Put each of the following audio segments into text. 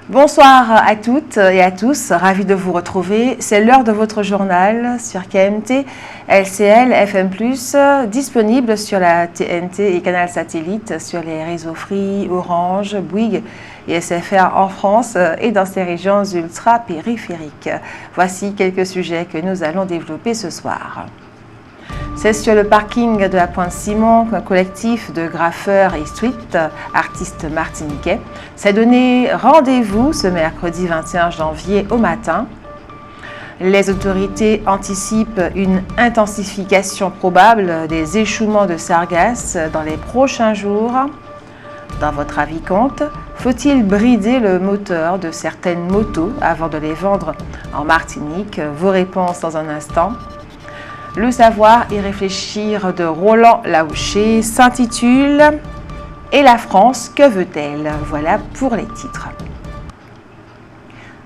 Bonsoir à toutes et à tous, ravi de vous retrouver. C'est l'heure de votre journal sur KMT, LCL, FM+, disponible sur la TNT et Canal Satellite, sur les réseaux Free, Orange, Bouygues et SFR en France et dans ces régions ultra-périphériques. Voici quelques sujets que nous allons développer ce soir. C'est sur le parking de la Pointe-Simon qu'un collectif de graffeurs et street artistes martiniquais s'est donné rendez-vous ce mercredi 21 janvier au matin. Les autorités anticipent une intensification probable des échouements de sargasses dans les prochains jours. Dans votre avis-compte, faut-il brider le moteur de certaines motos avant de les vendre en Martinique? Vos réponses dans un instant. Le savoir et réfléchir de Roland Laouché s'intitule « Et la France, que veut-elle ?» Voilà pour les titres.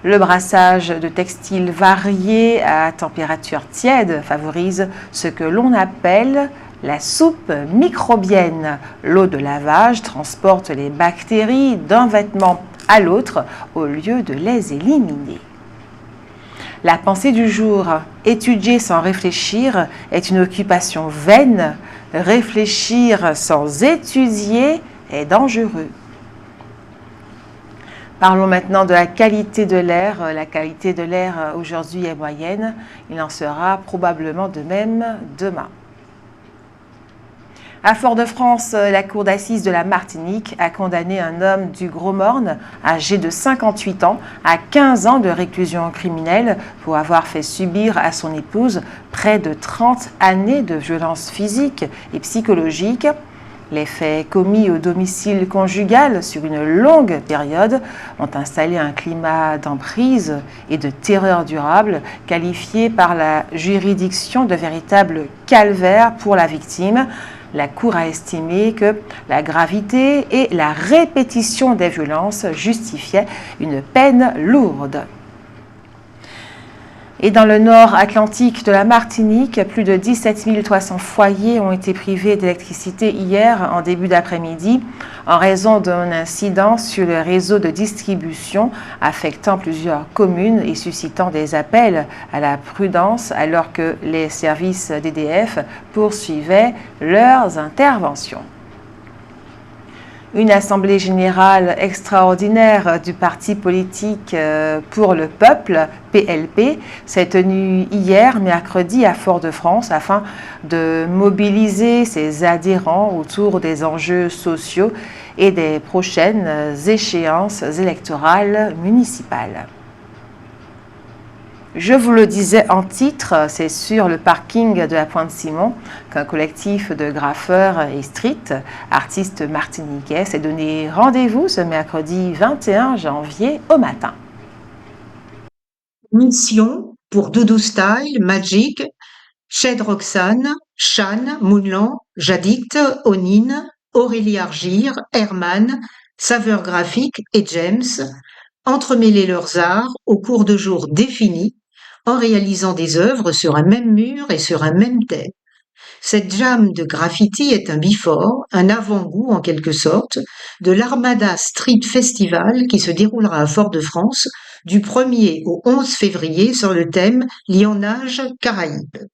Le brassage de textiles variés à température tiède favorise ce que l'on appelle la soupe microbienne. L'eau de lavage transporte les bactéries d'un vêtement à l'autre au lieu de les éliminer. La pensée du jour, étudier sans réfléchir, est une occupation vaine. Réfléchir sans étudier est dangereux. Parlons maintenant de la qualité de l'air. La qualité de l'air aujourd'hui est moyenne. Il en sera probablement de même demain. À Fort-de-France, la cour d'assises de la Martinique a condamné un homme du Gros-Morne, âgé de 58 ans, à 15 ans de réclusion criminelle pour avoir fait subir à son épouse près de 30 années de violences physiques et psychologiques. Les faits commis au domicile conjugal sur une longue période ont installé un climat d'emprise et de terreur durable, qualifié par la juridiction de véritable calvaire pour la victime. La Cour a estimé que la gravité et la répétition des violences justifiaient une peine lourde. Et dans le nord atlantique de la Martinique, plus de 17 300 foyers ont été privés d'électricité hier en début d'après-midi en raison d'un incident sur le réseau de distribution affectant plusieurs communes et suscitant des appels à la prudence alors que les services d'EDF poursuivaient leurs interventions. Une assemblée générale extraordinaire du parti politique pour le peuple, PLP, s'est tenue hier, mercredi, à Fort-de-France afin de mobiliser ses adhérents autour des enjeux sociaux et des prochaines échéances électorales municipales. Je vous le disais en titre, c'est sur le parking de la Pointe-Simon qu'un collectif de graffeurs et street artistes martiniquais s'est donné rendez-vous ce mercredi 21 janvier au matin. Mission pour Doudou Style, Magic, Shed Roxane, Shan, Moonlan, Jadict, Onine, Aurélie Argir, Herman, Saveur Graphique et James, entremêler leurs arts au cours de jours définis en réalisant des œuvres sur un même mur et sur un même thème. Cette jam de graffiti est un before, un avant-goût en quelque sorte, de l'Armada Street Festival qui se déroulera à Fort-de-France du 1er au 11 février sur le thème Lionnage Caraïbes.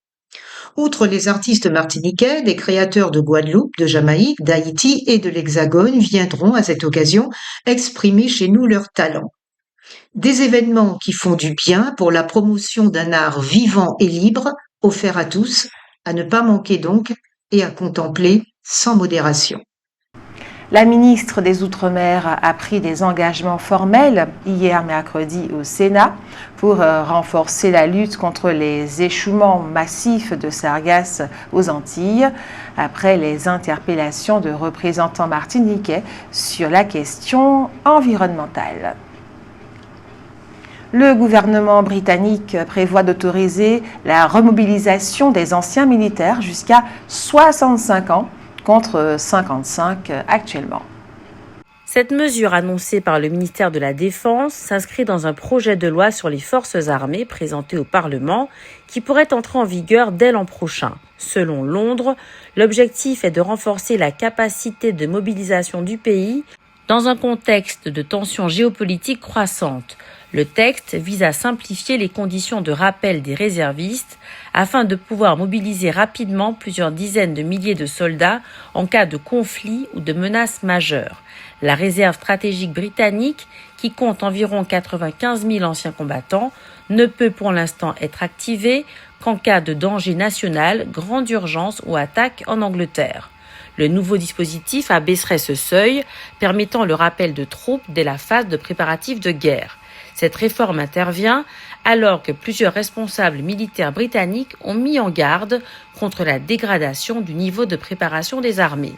Outre les artistes martiniquais, des créateurs de Guadeloupe, de Jamaïque, d'Haïti et de l'Hexagone viendront à cette occasion exprimer chez nous leurs talents. Des événements qui font du bien pour la promotion d'un art vivant et libre, offert à tous, à ne pas manquer donc et à contempler sans modération. La ministre des Outre-mer a pris des engagements formels hier mercredi au Sénat pour renforcer la lutte contre les échouements massifs de sargasses aux Antilles après les interpellations de représentants martiniquais sur la question environnementale. Le gouvernement britannique prévoit d'autoriser la remobilisation des anciens militaires jusqu'à 65 ans contre 55 actuellement. Cette mesure annoncée par le ministère de la Défense s'inscrit dans un projet de loi sur les forces armées présenté au Parlement qui pourrait entrer en vigueur dès l'an prochain. Selon Londres, l'objectif est de renforcer la capacité de mobilisation du pays Dans un contexte de tensions géopolitiques croissantes, le texte vise à simplifier les conditions de rappel des réservistes afin de pouvoir mobiliser rapidement plusieurs dizaines de milliers de soldats en cas de conflit ou de menace majeure. La réserve stratégique britannique, qui compte environ 95 000 anciens combattants, ne peut pour l'instant être activée qu'en cas de danger national, grande urgence ou attaque en Angleterre. Le nouveau dispositif abaisserait ce seuil, permettant le rappel de troupes dès la phase de préparatifs de guerre. Cette réforme intervient alors que plusieurs responsables militaires britanniques ont mis en garde contre la dégradation du niveau de préparation des armées.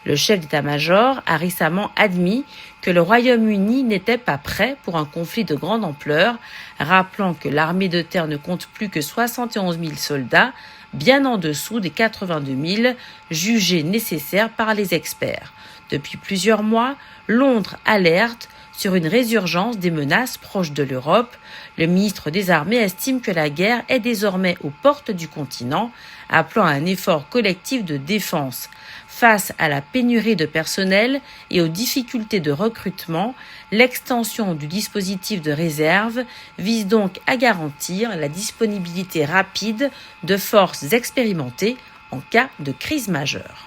Le chef d'état-major a récemment admis que le Royaume-Uni n'était pas prêt pour un conflit de grande ampleur, rappelant que l'armée de terre ne compte plus que 71 000 soldats, bien en dessous des 82 000 jugés nécessaires par les experts. Depuis plusieurs mois, Londres alerte sur une résurgence des menaces proches de l'Europe. Le ministre des Armées estime que la guerre est désormais aux portes du continent, appelant à un effort collectif de défense. Face à la pénurie de personnel et aux difficultés de recrutement, l'extension du dispositif de réserve vise donc à garantir la disponibilité rapide de forces expérimentées en cas de crise majeure.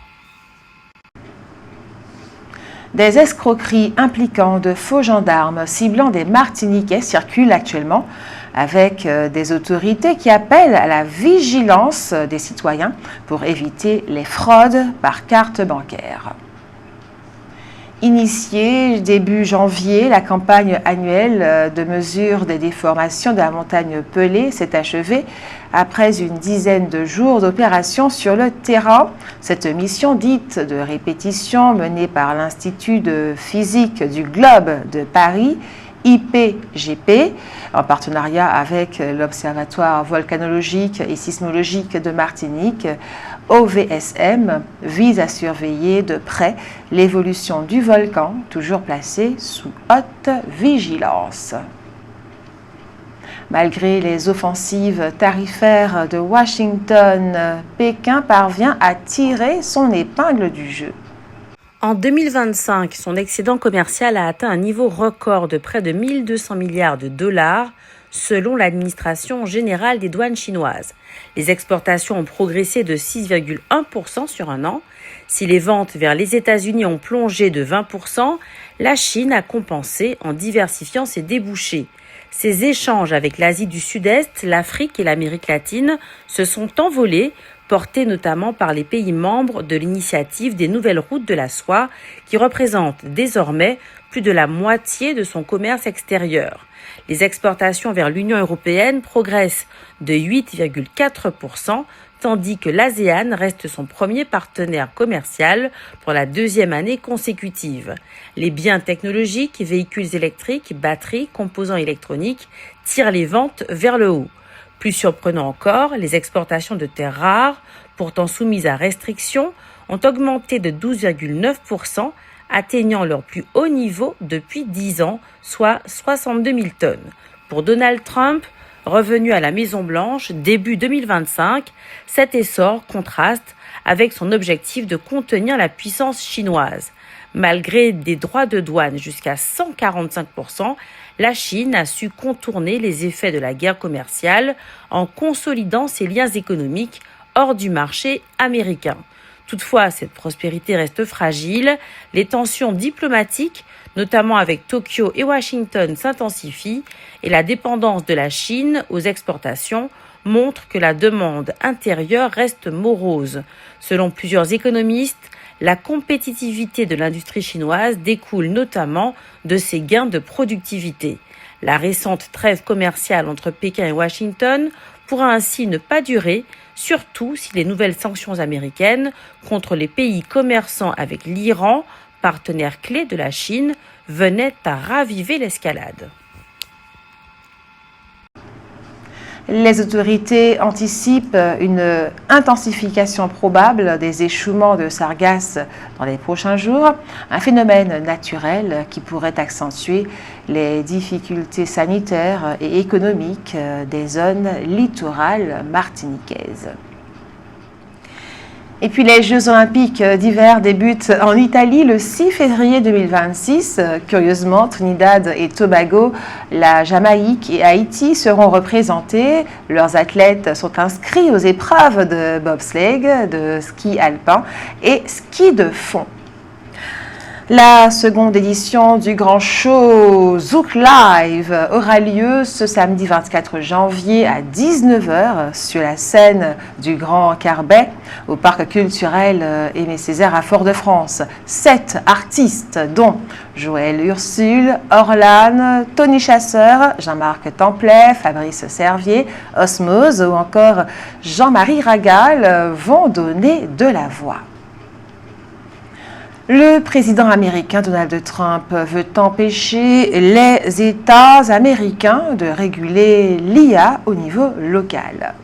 Des escroqueries impliquant de faux gendarmes ciblant des Martiniquais circulent actuellement avec des autorités qui appellent à la vigilance des citoyens pour éviter les fraudes par carte bancaire. Initiée début janvier, la campagne annuelle de mesure des déformations de la montagne Pelée s'est achevée après une dizaine de jours d'opérations sur le terrain. Cette mission dite de répétition menée par l'Institut de physique du globe de Paris, IPGP, en partenariat avec l'Observatoire volcanologique et sismologique de Martinique, OVSM, vise à surveiller de près l'évolution du volcan, toujours placé sous haute vigilance. Malgré les offensives tarifaires de Washington, Pékin parvient à tirer son épingle du jeu. En 2025, son excédent commercial a atteint un niveau record de près de 1 200 milliards de dollars, selon l'administration générale des douanes chinoises. Les exportations ont progressé de 6,1% sur un an. Si les ventes vers les États-Unis ont plongé de 20%, la Chine a compensé en diversifiant ses débouchés. Ces échanges avec l'Asie du Sud-Est, l'Afrique et l'Amérique latine se sont envolés, portés notamment par les pays membres de l'initiative des nouvelles routes de la soie, qui représentent désormais plus de la moitié de son commerce extérieur. Les exportations vers l'Union européenne progressent de 8,4%, tandis que l'ASEAN reste son premier partenaire commercial pour la deuxième année consécutive. Les biens technologiques, véhicules électriques, batteries, composants électroniques tirent les ventes vers le haut. Plus surprenant encore, les exportations de terres rares, pourtant soumises à restrictions, ont augmenté de 12,9%, atteignant leur plus haut niveau depuis 10 ans, soit 62 000 tonnes. Pour Donald Trump, revenu à la Maison-Blanche début 2025, cet essor contraste avec son objectif de contenir la puissance chinoise. Malgré des droits de douane jusqu'à 145%, la Chine a su contourner les effets de la guerre commerciale en consolidant ses liens économiques hors du marché américain. Toutefois, cette prospérité reste fragile. Les tensions diplomatiques, notamment avec Tokyo et Washington, s'intensifient et la dépendance de la Chine aux exportations montre que la demande intérieure reste morose. Selon plusieurs économistes, la compétitivité de l'industrie chinoise découle notamment de ses gains de productivité. La récente trêve commerciale entre Pékin et Washington pourra ainsi ne pas durer, surtout si les nouvelles sanctions américaines contre les pays commerçants avec l'Iran, partenaire clé de la Chine, venaient à raviver l'escalade. Les autorités anticipent une intensification probable des échouements de sargasses dans les prochains jours, un phénomène naturel qui pourrait accentuer les difficultés sanitaires et économiques des zones littorales martiniquaises. Et puis les Jeux olympiques d'hiver débutent en Italie le 6 février 2026. Curieusement, Trinidad et Tobago, la Jamaïque et Haïti seront représentés. Leurs athlètes sont inscrits aux épreuves de bobsleigh, de ski alpin et ski de fond. La seconde édition du grand show Zouk Live aura lieu ce samedi 24 janvier à 19 h sur la scène du Grand Carbet au parc culturel Aimé Césaire à Fort-de-France. 7 artistes dont Joël Ursule, Orlane, Tony Chasseur, Jean-Marc Templet, Fabrice Servier, Osmose ou encore Jean-Marie Ragal vont donner de la voix. Le président américain Donald Trump veut empêcher les États américains de réguler l'IA au niveau local.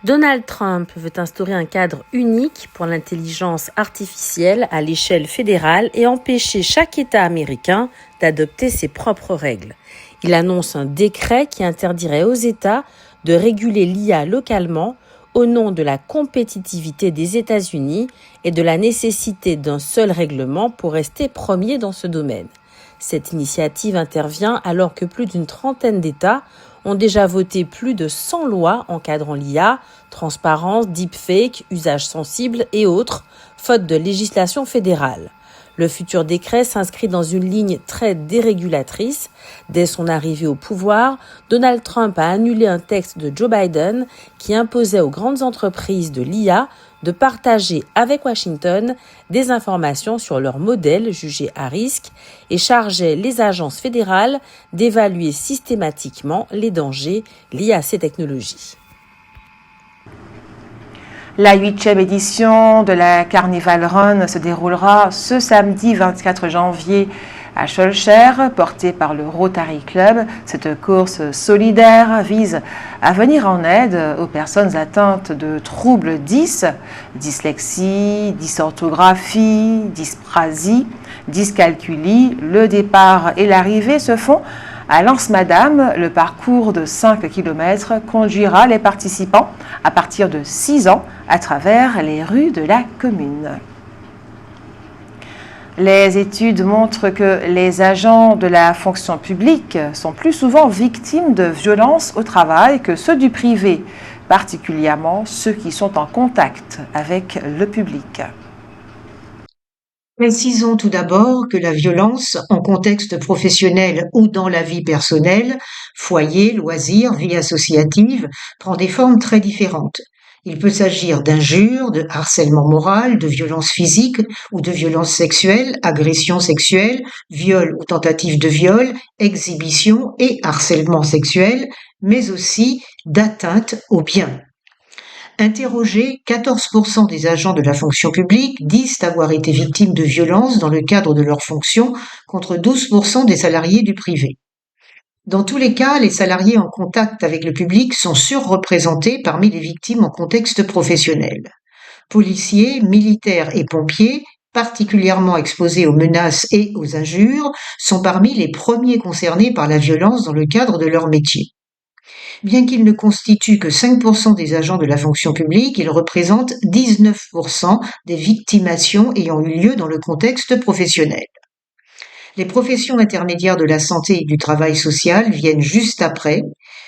Donald Trump veut instaurer un cadre unique pour l'intelligence artificielle à l'échelle fédérale et empêcher chaque État américain d'adopter ses propres règles. Il annonce un décret qui interdirait aux États de réguler l'IA localement au nom de la compétitivité des États-Unis et de la nécessité d'un seul règlement pour rester premier dans ce domaine. Cette initiative intervient alors que plus d'une trentaine d'États ont déjà voté plus de 100 lois encadrant l'IA, transparence, deepfake, usage sensible et autres, faute de législation fédérale. Le futur décret s'inscrit dans une ligne très dérégulatrice. Dès son arrivée au pouvoir, Donald Trump a annulé un texte de Joe Biden qui imposait aux grandes entreprises de l'IA de partager avec Washington des informations sur leurs modèles jugés à risque et chargeait les agences fédérales d'évaluer systématiquement les dangers liés à ces technologies. La 8e édition de la Carnival Run se déroulera ce samedi 24 janvier à Schœlcher, portée par le Rotary Club. Cette course solidaire vise à venir en aide aux personnes atteintes de troubles 10, dyslexie, dysorthographie, dysprasie, dyscalculie. Le départ et l'arrivée se font à Lens-Madame. Le parcours de 5 km conduira les participants à partir de 6 ans à travers les rues de la commune. Les études montrent que les agents de la fonction publique sont plus souvent victimes de violences au travail que ceux du privé, particulièrement ceux qui sont en contact avec le public. Précisons tout d'abord que la violence, en contexte professionnel ou dans la vie personnelle, foyer, loisirs, vie associative, prend des formes très différentes. Il peut s'agir d'injures, de harcèlement moral, de violences physiques ou de violences sexuelles, agressions sexuelles, viol ou tentative de viol, exhibition et harcèlement sexuel, mais aussi d'atteinte aux biens. Interrogés, 14% des agents de la fonction publique disent avoir été victimes de violences dans le cadre de leur fonction, contre 12% des salariés du privé. Dans tous les cas, les salariés en contact avec le public sont surreprésentés parmi les victimes en contexte professionnel. Policiers, militaires et pompiers, particulièrement exposés aux menaces et aux injures, sont parmi les premiers concernés par la violence dans le cadre de leur métier. Bien qu'ils ne constituent que 5% des agents de la fonction publique, ils représentent 19% des victimations ayant eu lieu dans le contexte professionnel. Les professions intermédiaires de la santé et du travail social viennent juste après.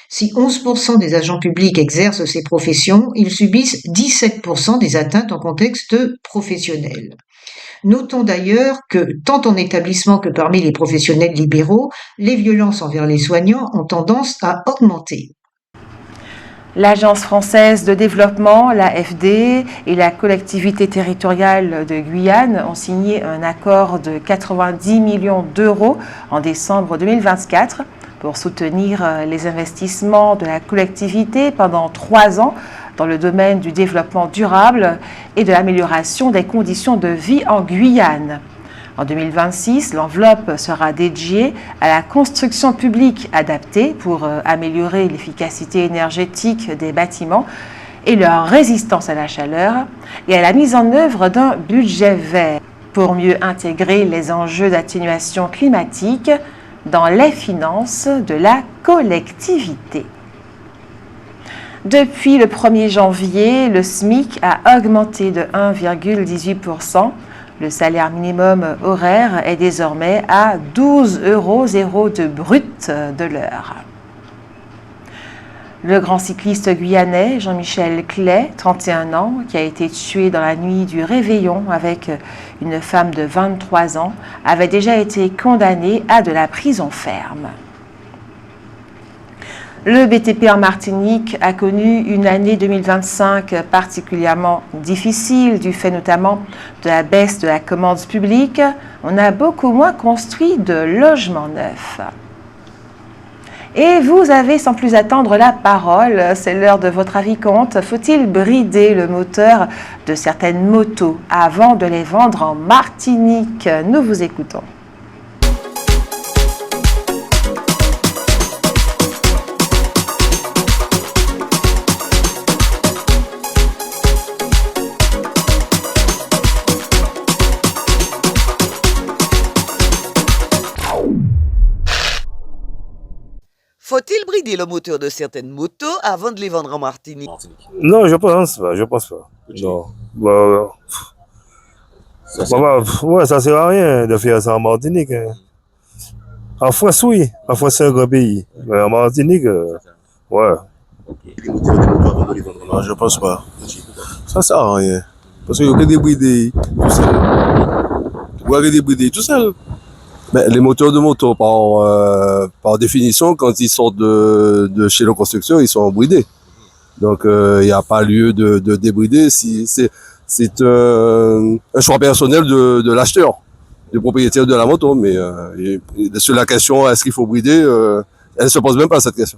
Si 11% des agents publics exercent ces professions, ils subissent 17% des atteintes en contexte professionnel. Notons d'ailleurs que, tant en établissement que parmi les professionnels libéraux, les violences envers les soignants ont tendance à augmenter. L'Agence française de développement, l'AFD, et la collectivité territoriale de Guyane ont signé un accord de 90 millions d'euros en décembre 2024 pour soutenir les investissements de la collectivité pendant 3 ans dans le domaine du développement durable et de l'amélioration des conditions de vie en Guyane. En 2026, l'enveloppe sera dédiée à la construction publique adaptée pour améliorer l'efficacité énergétique des bâtiments et leur résistance à la chaleur et à la mise en œuvre d'un budget vert pour mieux intégrer les enjeux d'atténuation climatique dans les finances de la collectivité. Depuis le 1er janvier, le SMIC a augmenté de 1,18%. Le salaire minimum horaire est désormais à 12,02 € brut de l'heure. Le grand cycliste guyanais Jean-Michel Clay, 31 ans, qui a été tué dans la nuit du réveillon avec une femme de 23 ans, avait déjà été condamné à de la prison ferme. Le BTP en Martinique a connu une année 2025 particulièrement difficile du fait notamment de la baisse de la commande publique. On a beaucoup moins construit de logements neufs. Et vous avez sans plus attendre la parole, c'est l'heure de votre avis compte. Faut-il brider le moteur de certaines motos avant de les vendre en Martinique? Nous vous écoutons. Faut-il brider le moteur de certaines motos avant de les vendre en Martinique? Non, je pense pas. Non. Ouais, ça sert à rien de faire ça en Martinique. Hein. En France, oui. En France, c'est un grand pays. Mais en Martinique, ouais. Non, je pense pas. Ça sert à rien. Parce qu'il y a que des bridés tout seul. Il y a que des bridés tout seul. Mais les moteurs de moto, par définition, quand ils sortent de chez le constructeur, ils sont bridés. Donc, il n'y a pas lieu de débrider. C'est un choix personnel de l'acheteur, du propriétaire de la moto. Mais sur la question, est-ce qu'il faut brider, elle ne se pose même pas cette question.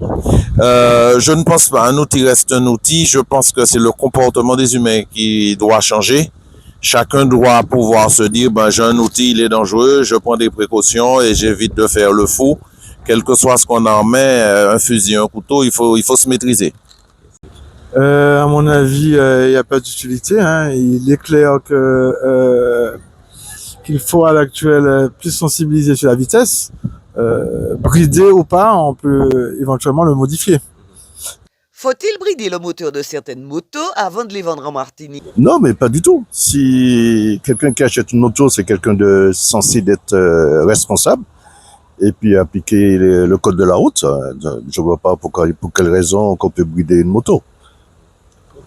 Je ne pense pas. Un outil reste un outil. Je pense que c'est le comportement des humains qui doit changer. Chacun doit pouvoir se dire, j'ai un outil, il est dangereux, je prends des précautions et j'évite de faire le fou. Quel que soit ce qu'on en met, un fusil, un couteau, il faut se maîtriser. À mon avis, il n'y a pas d'utilité. Hein. Il est clair qu'il faut à l'actuel plus sensibiliser sur la vitesse. Brider ou pas, on peut éventuellement le modifier. Faut-il brider le moteur de certaines motos avant de les vendre en Martinique? Non, mais pas du tout. Si quelqu'un qui achète une moto, c'est quelqu'un de censé d'être responsable et puis appliquer le code de la route, je vois pas pour quelle raison qu'on peut brider une moto.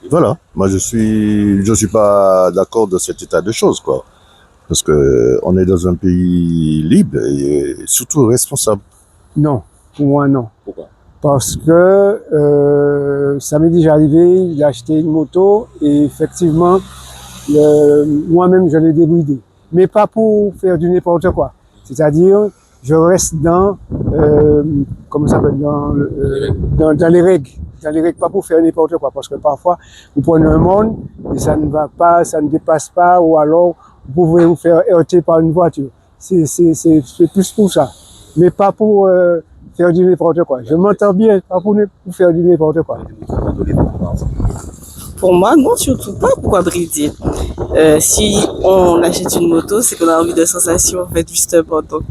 Voilà. Moi, je suis pas d'accord de cet état de choses, quoi. Parce que on est dans un pays libre et surtout responsable. Non, pour moi, non. Pourquoi? Parce que ça m'est déjà arrivé d'acheter une moto et effectivement, moi-même, je l'ai débridée. Mais pas pour faire du n'importe quoi. C'est-à-dire, je reste dans, comment ça s'appelle, dans les règles. Dans les règles, pas pour faire n'importe quoi. Parce que parfois, vous prenez un monde et ça ne va pas, ça ne dépasse pas, ou alors vous pouvez vous faire heurter par une voiture. C'est plus pour ça. Mais pas pour faire du n'importe quoi. Je m'entends bien, pas pour faire du n'importe quoi. Pour moi, non, surtout pas. Pourquoi brider? Si on achète une moto, c'est qu'on a envie de sensation, en fait, justement. Donc,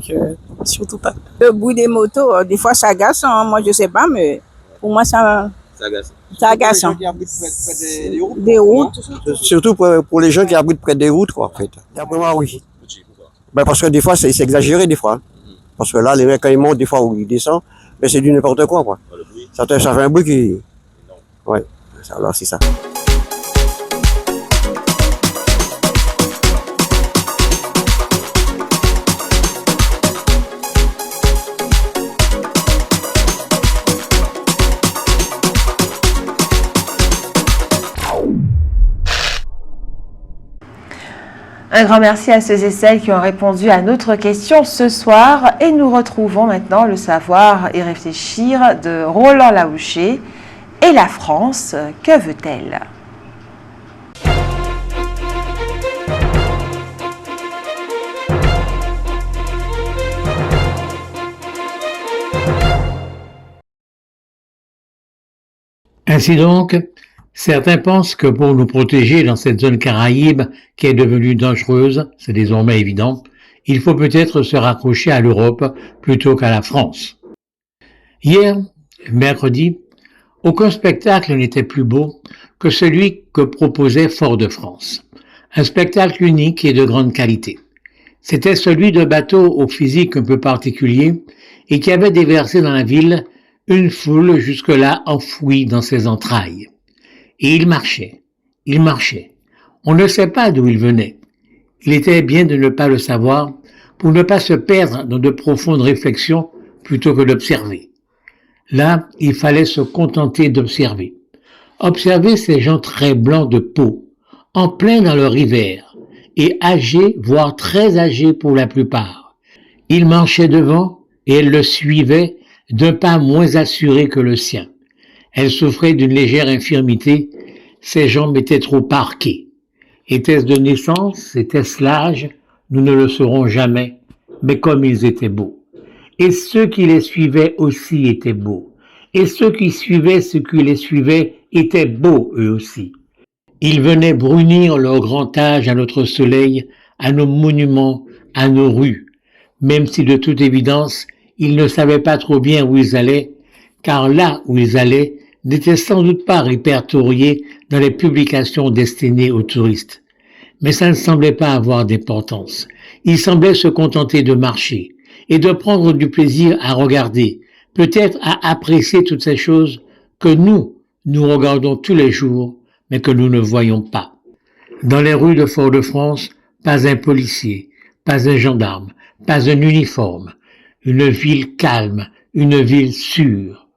surtout pas. Le bruit des motos, des fois, ça agace. Hein. Moi, je sais pas, mais pour moi, ça agace. Des routes. Surtout pour les gens qui habitent près des routes, quoi, en fait. D'après moi, oui. Parce que des fois, c'est exagéré, des fois. Parce que là, les mecs, quand ils montent, des fois, où ils descendent, mais c'est du n'importe quoi, quoi. Ça fait un bruit qui... Ouais, alors c'est ça. Un grand merci à ceux et celles qui ont répondu à notre question ce soir et nous retrouvons maintenant le savoir et réfléchir de Roland Laouché. Et la France, que veut-elle? Ainsi donc, certains pensent que pour nous protéger dans cette zone caraïbe qui est devenue dangereuse, c'est désormais évident, il faut peut-être se raccrocher à l'Europe plutôt qu'à la France. Hier, mercredi, Aucun spectacle n'était plus beau que celui que proposait Fort-de-France. Un spectacle unique et de grande qualité. C'était celui d'un bateau au physique un peu particulier et qui avait déversé dans la ville une foule jusque-là enfouie dans ses entrailles. Et il marchait. On ne sait pas d'où il venait. Il était bien de ne pas le savoir pour ne pas se perdre dans de profondes réflexions plutôt que d'observer. Là, il fallait se contenter d'observer. Observer ces gens très blancs de peau, en plein dans leur hiver, et âgés, voire très âgés pour la plupart. Il marchait devant et elle le suivait d'un pas moins assuré que le sien. Elle souffrait d'une légère infirmité, ses jambes étaient trop arquées. Était-ce de naissance? Était-ce l'âge? Nous ne le saurons jamais, mais comme ils étaient beaux. Et ceux qui les suivaient aussi étaient beaux. Et ceux qui suivaient ceux qui les suivaient étaient beaux eux aussi. Ils venaient brunir leur grand âge à notre soleil, à nos monuments, à nos rues, même si de toute évidence, ils ne savaient pas trop bien où ils allaient, car là où ils allaient n'était sans doute pas répertorié dans les publications destinées aux touristes. Mais ça ne semblait pas avoir d'importance. Ils semblaient se contenter de marcher et de prendre du plaisir à regarder, peut-être à apprécier toutes ces choses que nous regardons tous les jours, mais que nous ne voyons pas. Dans les rues de Fort-de-France, pas un policier, pas un gendarme, pas un uniforme. Une ville calme, une ville sûre.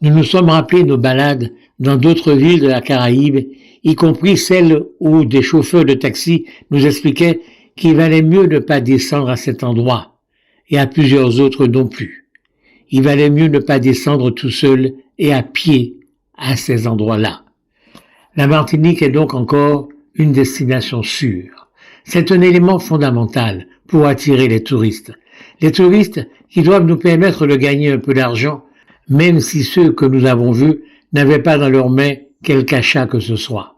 Nous nous sommes rappelés nos balades dans d'autres villes de la Caraïbe, y compris celles où des chauffeurs de taxi nous expliquaient qu'il valait mieux ne pas descendre à cet endroit, et à plusieurs autres non plus. Il valait mieux ne pas descendre tout seul et à pied à ces endroits-là. La Martinique est donc encore une destination sûre. C'est un élément fondamental pour attirer les touristes. Les touristes qui doivent nous permettre de gagner un peu d'argent, même si ceux que nous avons vus n'avaient pas dans leurs mains quelque achat que ce soit.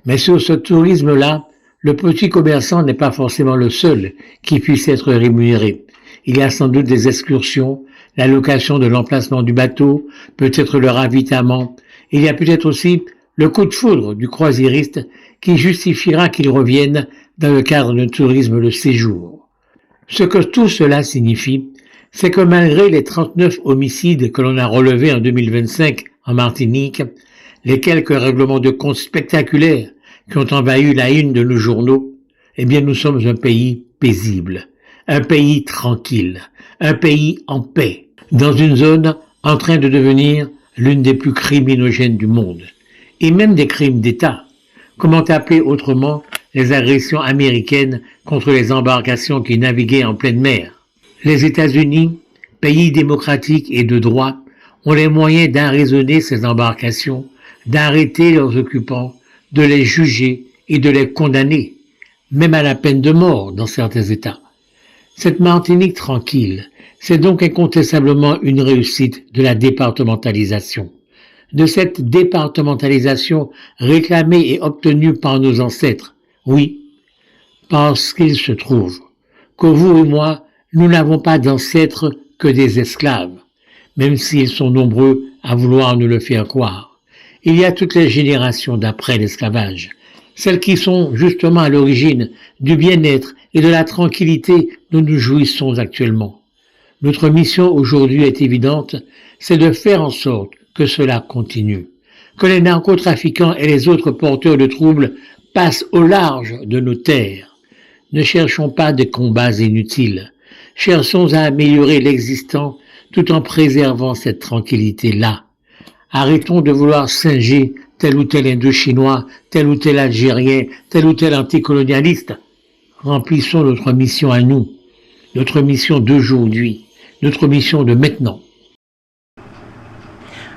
Mais sur ce tourisme-là, le petit commerçant n'est pas forcément le seul qui puisse être rémunéré. Il y a sans doute des excursions, la location de l'emplacement du bateau, peut-être le ravitaillement. Il y a peut-être aussi le coup de foudre du croisiériste qui justifiera qu'il revienne dans le cadre d'un tourisme de séjour. Ce que tout cela signifie, c'est que malgré les 39 homicides que l'on a relevés en 2025 en Martinique, les quelques règlements de compte spectaculaires qui ont envahi la une de nos journaux, eh bien nous sommes un pays paisible, un pays tranquille, un pays en paix, dans une zone en train de devenir l'une des plus criminogènes du monde, et même des crimes d'État. Comment appeler autrement les agressions américaines contre les embarcations qui naviguaient en pleine mer? Les États-Unis, pays démocratiques et de droit, ont les moyens d'arraisonner ces embarcations, d'arrêter leurs occupants, de les juger et de les condamner, même à la peine de mort dans certains États. Cette Martinique tranquille, c'est donc incontestablement une réussite de la départementalisation. De cette départementalisation réclamée et obtenue par nos ancêtres, oui, parce qu'il se trouve que vous et moi, nous n'avons pas d'ancêtres que des esclaves, même s'ils sont nombreux à vouloir nous le faire croire. Il y a toutes les générations d'après l'esclavage, celles qui sont justement à l'origine du bien-être et de la tranquillité dont nous jouissons actuellement. Notre mission aujourd'hui est évidente, c'est de faire en sorte que cela continue, que les narcotrafiquants et les autres porteurs de troubles passent au large de nos terres. Ne cherchons pas des combats inutiles, cherchons à améliorer l'existant tout en préservant cette tranquillité-là. Arrêtons de vouloir singer tel ou tel Indochinois, tel ou tel Algérien, tel ou tel anticolonialiste. Remplissons notre mission à nous, notre mission d'aujourd'hui, notre mission de maintenant.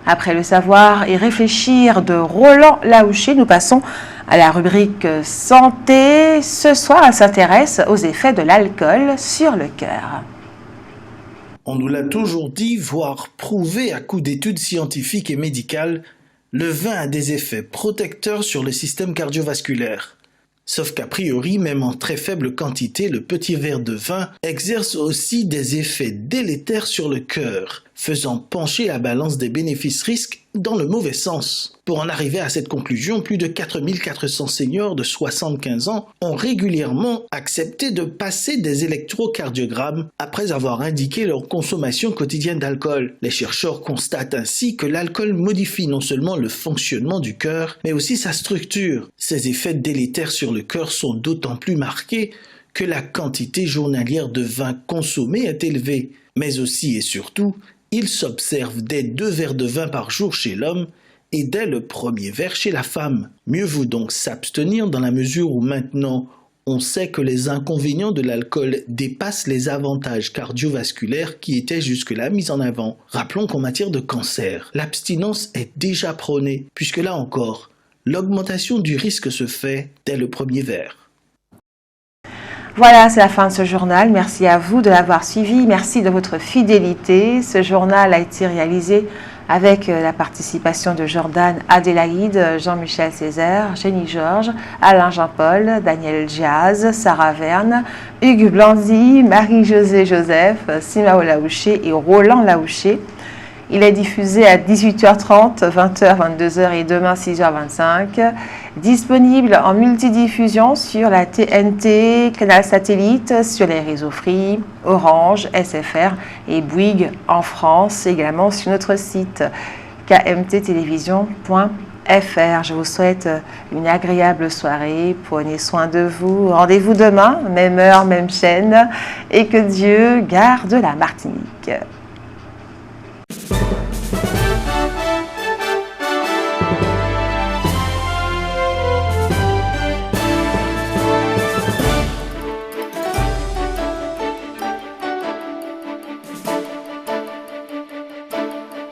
Après le savoir et réfléchir de Roland Laouché, nous passons à la rubrique santé. Ce soir, elle s'intéresse aux effets de l'alcool sur le cœur. On nous l'a toujours dit, voire prouvé à coup d'études scientifiques et médicales, le vin a des effets protecteurs sur le système cardiovasculaire. Sauf qu'a priori, même en très faible quantité, le petit verre de vin exerce aussi des effets délétères sur le cœur. faisant pencher la balance des bénéfices-risques dans le mauvais sens. Pour en arriver à cette conclusion, plus de 4400 seniors de 75 ans ont régulièrement accepté de passer des électrocardiogrammes après avoir indiqué leur consommation quotidienne d'alcool. Les chercheurs constatent ainsi que l'alcool modifie non seulement le fonctionnement du cœur, mais aussi sa structure. Ses effets délétères sur le cœur sont d'autant plus marqués que la quantité journalière de vin consommé est élevée. Mais aussi et surtout, il s'observe dès 2 verres de vin par jour chez l'homme et dès le premier verre chez la femme. Mieux vaut donc s'abstenir dans la mesure où maintenant on sait que les inconvénients de l'alcool dépassent les avantages cardiovasculaires qui étaient jusque-là mis en avant. Rappelons qu'en matière de cancer, l'abstinence est déjà prônée, puisque là encore, l'augmentation du risque se fait dès le premier verre. Voilà, c'est la fin de ce journal. Merci à vous de l'avoir suivi. Merci de votre fidélité. Ce journal a été réalisé avec la participation de Jordan Adélaïde, Jean-Michel Césaire, Jenny Georges, Alain Jean-Paul, Daniel Diaz, Sarah Verne, Hugues Blandy, Marie-Josée Joseph, Simao Laouché et Roland Laouché. Il est diffusé à 18h30, 20h, 22h et demain 6h25. Disponible en multidiffusion sur la TNT, Canal Satellite, sur les réseaux Free, Orange, SFR et Bouygues en France, également sur notre site kmttelevision.fr. Je vous souhaite une agréable soirée, prenez soin de vous. Rendez-vous demain, même heure, même chaîne, et que Dieu garde la Martinique.